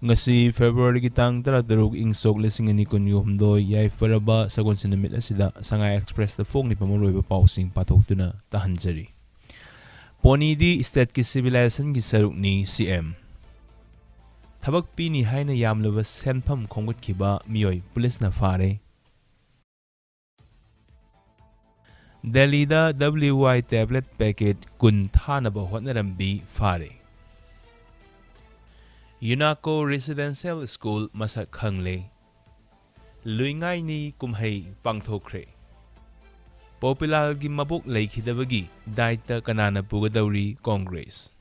Ngasi February kitang taratarug ing sok lesing ani kunyumdo yay faraba sa konsinamit asida Sangai Express the fong ni pamuloy ba pausing patok tuna tahanjari. Poni di state ki civilization ki saruk ni CM. Thabak pi ni haina yamlaba senpham khongut kiba miyoy police na fare. Delhi da WY tablet packet kun thana ba hotnarambi fare. UNACO Residential School masak khangle luingai ni kumhei pangthokre popular gi mabuk leikhidabagi daita kanana pugadauri Congress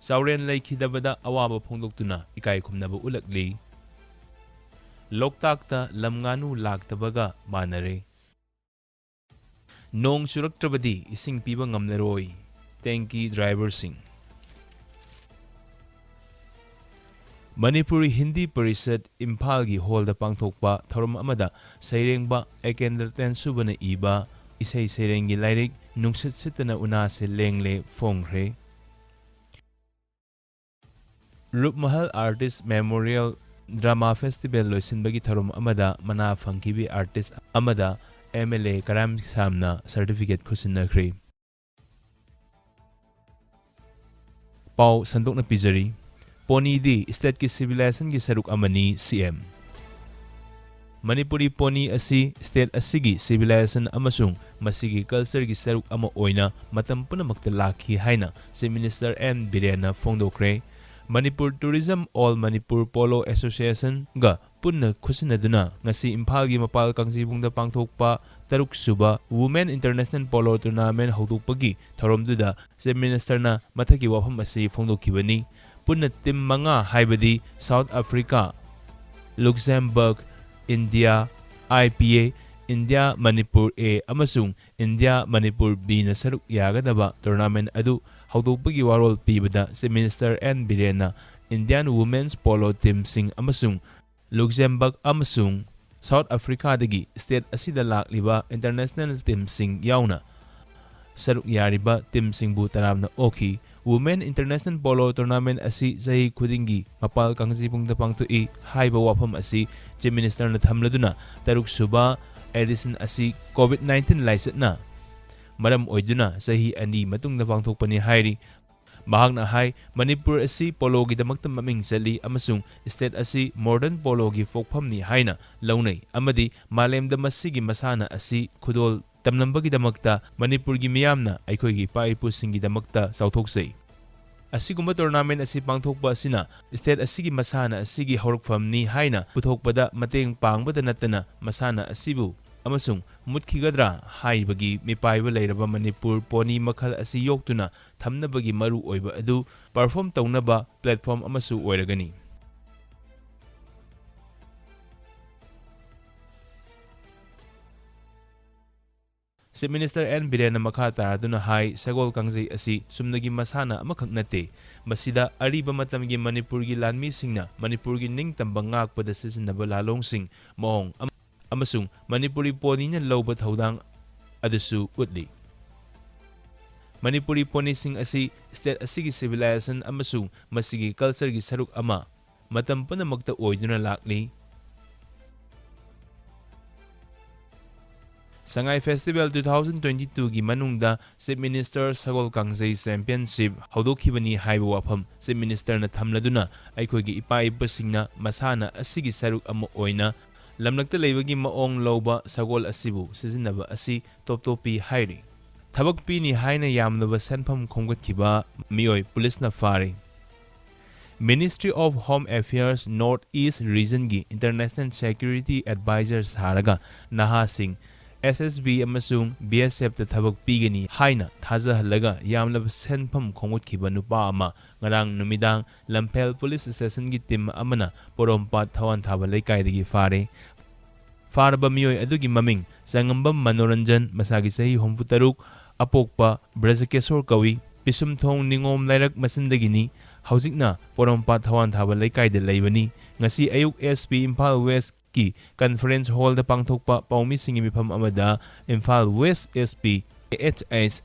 sauren leikhidabada awaba phongdoktuna ikai khumnaba ulakli loktakta lamnganu laktabaga manare nong suraktrabadi ising piba ngamnaroi tanki driver sing Manipuri Hindi Parishad Imphal Hall da pangthokpa thorum amada sairengba ekenderten subana iba isai sairengi lairik nungsit sitana una se lengle phongre Rupmahal Artist Memorial Drama Festival loisinbagi thorum amada mana phangkibi artist amada MLA Karam Samna certificate khusinnakhre Pau sandokna pizari Poni di state ki civilization ki saruk amani CM. Manipuri poni asi state asigi civilization amasung masigi culture ki saruk ama oina matam punamakta lakhi haina si Minister N. Birena Fongdokre Manipur Tourism All Manipur Polo Association ga punna khusinaduna ngasi Imphal gi mapal kangsibungda pangthokpa taruk suba Women International Polo Tournament hawdukpagi thoromduda si Minister na mathaki wafam asi fongdokkibani Punna tim mga haibadi South Africa, Luxembourg, India, IPA, India Manipur A amasung India Manipur B na saruk yagadaba tournament adu hawdukpagi warol pibada si Minister N. Birena Indian Women's Polo Team sing amasung Luxembourg amasung South Africa dagi state asida lakliba international team sing yauna saruk yariba team sing bu taram na oki Women International Polo Tournament asi sahi khudingi mapal kangsipung tapang tui haiba wafam asi je minister na thamladuna taruk suba edition asi COVID-19 laisat na maram oiduna sahi ani matung na pangthokpani hairi mahak na hai Manipur asi polo gi damakta maming sali amasung state asi modern polo gi fokpham ni haina launai amadi malemda masigi masana asi khudol tamnambagi damakta Manipur gi miyamna aikhoi gi paipu singi damakta sauthoksei asigumba tournament asi pangthokpa asina state asigi masana asigi horokpham ni haina puthokpada mateng pangbada natana masana asibu amasung mutkigadra haibagi mipaiba leiraba Manipur poni makhal asi yoktuna thamnabagi maru oiba adu perform tawnaba platform amasu oiragani Si Minister N. Birena makha taraduna hai sagol kangjay asi sumnagi masana amakak nate masida ariba matamgi Manipur gi lanmi singna Manipur gi ningtambang ngakpada sisinaba lalong sing maong amasung Manipuri poni nya lawba thaudang adusu utli Manipuri poni sing asi state asigi civilization amasung masigi culture gi saruk ama matam panamakta oiduna lakli Sangai Festival 2022 gi manungda Chief Minister Sagol Kangjay Championship hawdokhibani haiba wafam Chief Minister na thamladuna aikhoigi ipa-ipasingna masana asigi saruk ama oina lamlakta leibagi maong lawba sagol asibu sizinaba asi toptopi hairi thabak pi ni haina yamnaba senpham khomgatkiba miyoi police na fare Ministry of Home Affairs Northeast Region gi International Security Advisor haraga Naha Singh SSB amasung BSF ta thabak pigani haina thajahalaga yamlab senpham khongutkiba nupa ama ngarang numidang Lampel Police Station gi team amana porompat thawan thaba leikaidagi faraba miyoi adugi maming sangambam Manoranjan masagi sahi 63 apokpa Brajakesor kawi pisumthong ningom lairak masindagini haujikna porompat thawan thaba leikaida leibani ngasi ayuk SP Imphal West ki conference hall da pangthokpa paumi singi mifam amada Imphal West SP AHS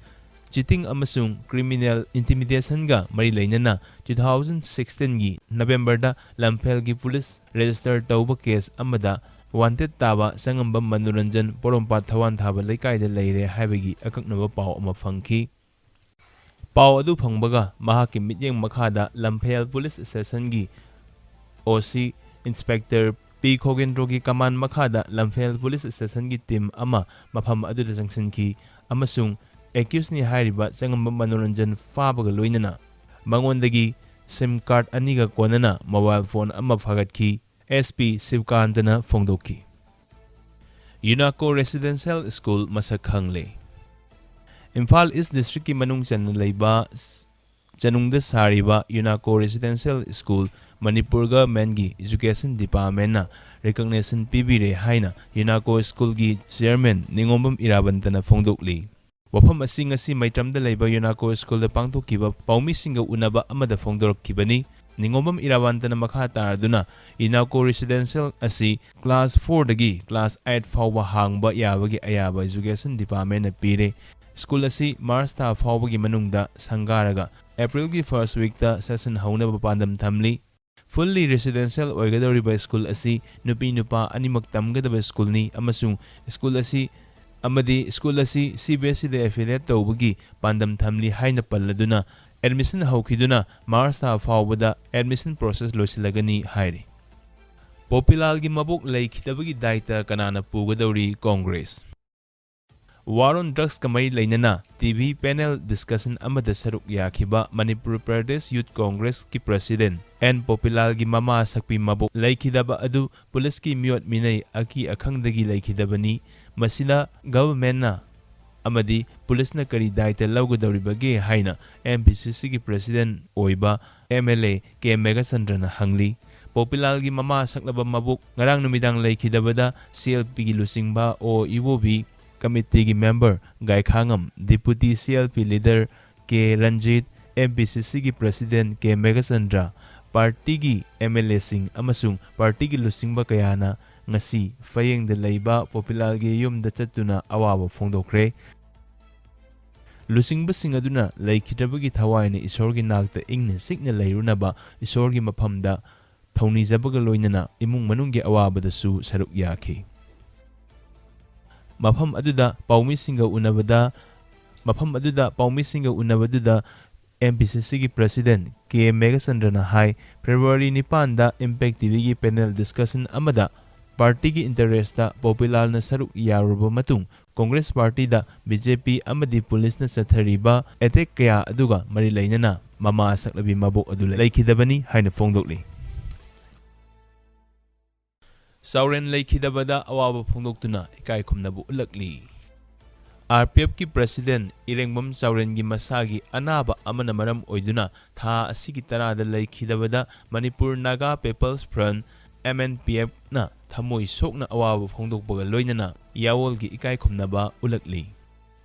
cheating amasung criminal intimidation ga mari leinana 2016 gi November da Lamphel gi police register tauba case amada wanted taba sangamba Manoranjan Porompa Thawan thaba leikai da leire haibagi akaknaba paw ama phangki paw adu phangbaga mahaki mityeng makhada Lamphel police station gi OC Inspector P. Khogendro gi command makhada Lamphel police station gi team ama mafam adu da jangsanki amasung accused ni hairiba sangamba Manoranjan fabaga loinana mangondagi SIM card aniga konana mobile phone ama phagatki SP Sivkantana Fongdoki UNACO Residential School masak khangle Imphal East District ki manung chan leiba chanungda sariba UNACO Residential School Manipur Government gi Education Department na recognition pibire haina UNACO School gi chairman Ningombam Irabantana Fongdokli wafam asing asi maitramda leiba UNACO School da pangthokkiba paumi singa unaba amada fongdorakkibani Ningombam Irabantana makha taraduna UNACO Residential asi class 4 dagi class 8 fawba hangba yabagi ayaba Education Department na pire School asi March ta fawbagi manungda sangaraga April gi first week ta session haunaba pandam thamli fully residential oigadoriba school asi nupi nupa animak tamgadaba school ni amasung school asi amadi school asi CBSE da affiliate tawbagi pandam thamli haina palladuna admission hawkhiduna March ta fawbada admission process losilagani hairi Popilal gi mabuk leikhidabagi daita kanana pugadori Congress War on Drugs kamay lainana TV panel discussion amada saruk yakhiba Manipur Pradesh Youth Congress ki President and Popilal gi mama sakpi mabuk laikhidaba adu police ki miyot minay aki akhangdagi laikhidabani masila government na amadi police na kari daita lawgadawribage haina MPCC ki President oiba MLA ke Megasandra na hangli Popilal gi mama saklaba mabuk ngarang numidang laikhidabada CLP gi lusingba o iwobi Committee ki member Gai Khangam, Deputy CLP leader K. Ranjit, MPCC ki President K. Megasandra, Party ki MLA Singh amasung Party ki lusingba kayana ngasi fayeng da leiba Popilal gi yum da chatuna awaba fongdokre. Lusingba sing aduna laikhitabagi thawai na isor gi nakta ingna sikna leirunaba isor gi maphamda thawni zabaga loinana imung manung gi awaba da su saruk yakhi. Mafam aduda paumi singa unabada MPCC ki President K. Megasandra na hai February 9 da Impact TV ki panel discussion amada party ki interest da Popilal na saruk yaruba matung Congress Party da BJP amadi police na sathariba attack kaya aduga mari lainana mama saklabi mabuk adula laikhidabani haina fongdokli Sauren laikhidabada awaba phongdoktuna ikai khumnabu ulakli RPF ki President Irengbam Sauren gi masagi anaba amana maram oiduna tha asigi tarada laikhidabada Manipur Naga People's Front MNPF na thamoi sokna awaba phongdokpaga loinana yawol gi ikai khumnaba ulakli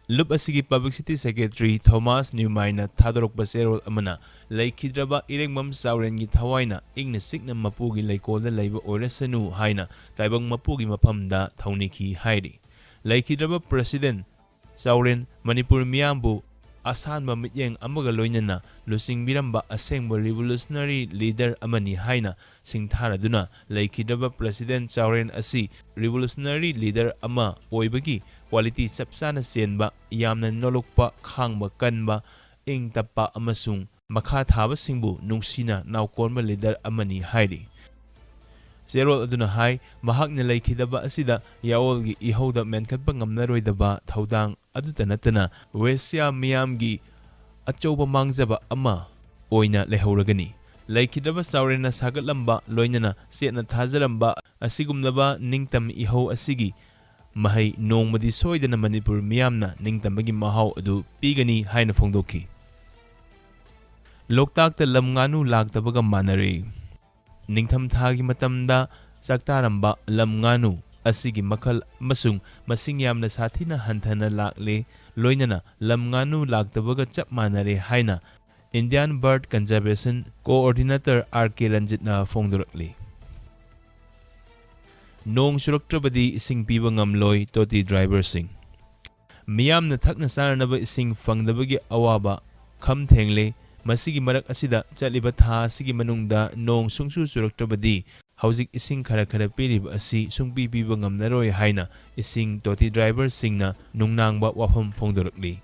Lup asigi Public City Secretary Thomas Newmaina thadorokba serol amana laikhidraba Irengbam Sauren gi thawaina ingna sikna mapugi laikolda leiba oirasanu haina taibang mapugi maphamda thauniki hairi laikhidraba President Sauren Manipur miyambu asanba mityeng amaga loinana lusingbiramba asengba revolutionary leader amani haina singtharaduna laikhidraba President Sauren asi revolutionary leader ama oibagi quality sapsana senba yamna nolokpa khangba kanba ingtappa amasung makha thaba singbu nungsina naukonba leader amani hairi Zerol aduna hai mahakna laikhidaba asida yaol gi ihauda menkhatpa ngamnaroidaba thaudang aduta natana Westya miyamgi achauba mangjaba ama oina lehauragani laikhidaba Saurena sagatlamba loinana setna thajaramba asigumnaba ningtam ihau asigi mahai nongmadi soidana Manipur miyamna ningtamagi mahau adu pigani haina fongdoki Loktakta lamnganu lagtabaga manare Ningtham thagi matamda saktaramba lamnganu asigi makal masung masing yamna sathina hanthana lakle loinana lamnganu lagtabaga chap manare haina Indian Bird Conservation Coordinator R.K. Ranjitna fongdorakli Nong suruktrabadi ising piba ngamloy toti driver sing ꯃꯤꯌꯥꯝꯅ ꯊꯛꯅ ꯆꯥꯅꯅꯕ ꯏꯁꯤꯡ ꯐꯪꯗꯕꯒꯤ ꯑꯋꯥꯕ ꯈꯝ ꯊꯦꯡꯂꯦ꯫ ꯃꯁꯤꯒꯤ ꯃꯔꯛ ꯑꯁꯤꯗ ꯆꯠꯂꯤꯕ ꯊꯥ ꯑꯁꯤꯒꯤ ꯃꯅꯨꯡꯗ ꯅꯣꯡ ꯁꯨꯡꯆꯨ ꯆꯨꯔꯛꯇ꯭ꯔꯕꯗꯤ ꯍꯧꯖꯤꯛ ꯏꯁꯤꯡ ꯈꯔ ꯈꯔ ꯄꯤꯔꯤꯕ ꯑꯁꯤ ꯁꯨꯡꯄꯤ ꯄꯤꯕ ꯉꯝꯅꯔꯣꯏ ꯍꯥꯏꯅ ꯏꯁꯤꯡ ꯇꯣꯇꯤ ꯗ꯭ꯔꯥꯏꯚꯔꯁꯤꯡꯅ ꯅꯨꯡꯅꯥꯡꯕ ꯋꯥꯐꯝ ꯐꯣꯡꯗꯣꯔꯛꯂꯤ꯫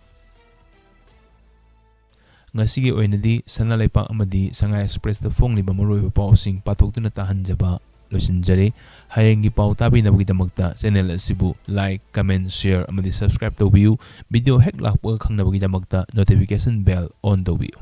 ꯉꯁꯤꯒꯤ ꯑꯣꯏꯅꯗꯤ ꯁꯅꯥ ꯂꯩꯄꯥꯛ ꯑꯃꯗꯤ ꯁꯉꯥꯏ ꯑꯦꯛꯁꯄ꯭ꯔꯦꯁꯇ ꯐꯣꯡꯂꯤꯕ ꯃꯔꯨꯑꯣꯏꯕ ꯄꯥꯎꯁꯤꯡ ꯄꯥꯊꯣꯛꯇꯨꯅ ꯇꯥꯍꯟꯖꯕ ꯂꯣꯏꯁꯤꯟꯖꯔꯦ꯫ ꯍꯌꯦꯡꯒꯤ ꯄꯥꯎ ꯇꯥꯕꯤꯅꯕꯒꯤꯗꯃꯛꯇ ꯆꯦꯅꯦꯜ ꯑꯁꯤꯕꯨ ꯂꯥꯏꯛ, ꯀꯃꯦꯟ, ꯁꯦꯌꯔ ꯑꯃꯗꯤ ꯁꯕꯁꯀ꯭ꯔꯥꯏꯕ ꯇꯧꯕꯤꯌꯨ꯫ ꯚꯤꯗꯤꯑꯣ ꯍꯦꯛ ꯂꯥꯛꯄꯒ ꯈꯪꯅꯕꯒꯤꯗꯃꯛꯇ ꯅꯣꯇꯤꯐꯤꯀꯦꯁꯟ ꯕꯦꯜ ꯑꯣꯟ ꯇꯧꯕꯤꯌꯨ꯫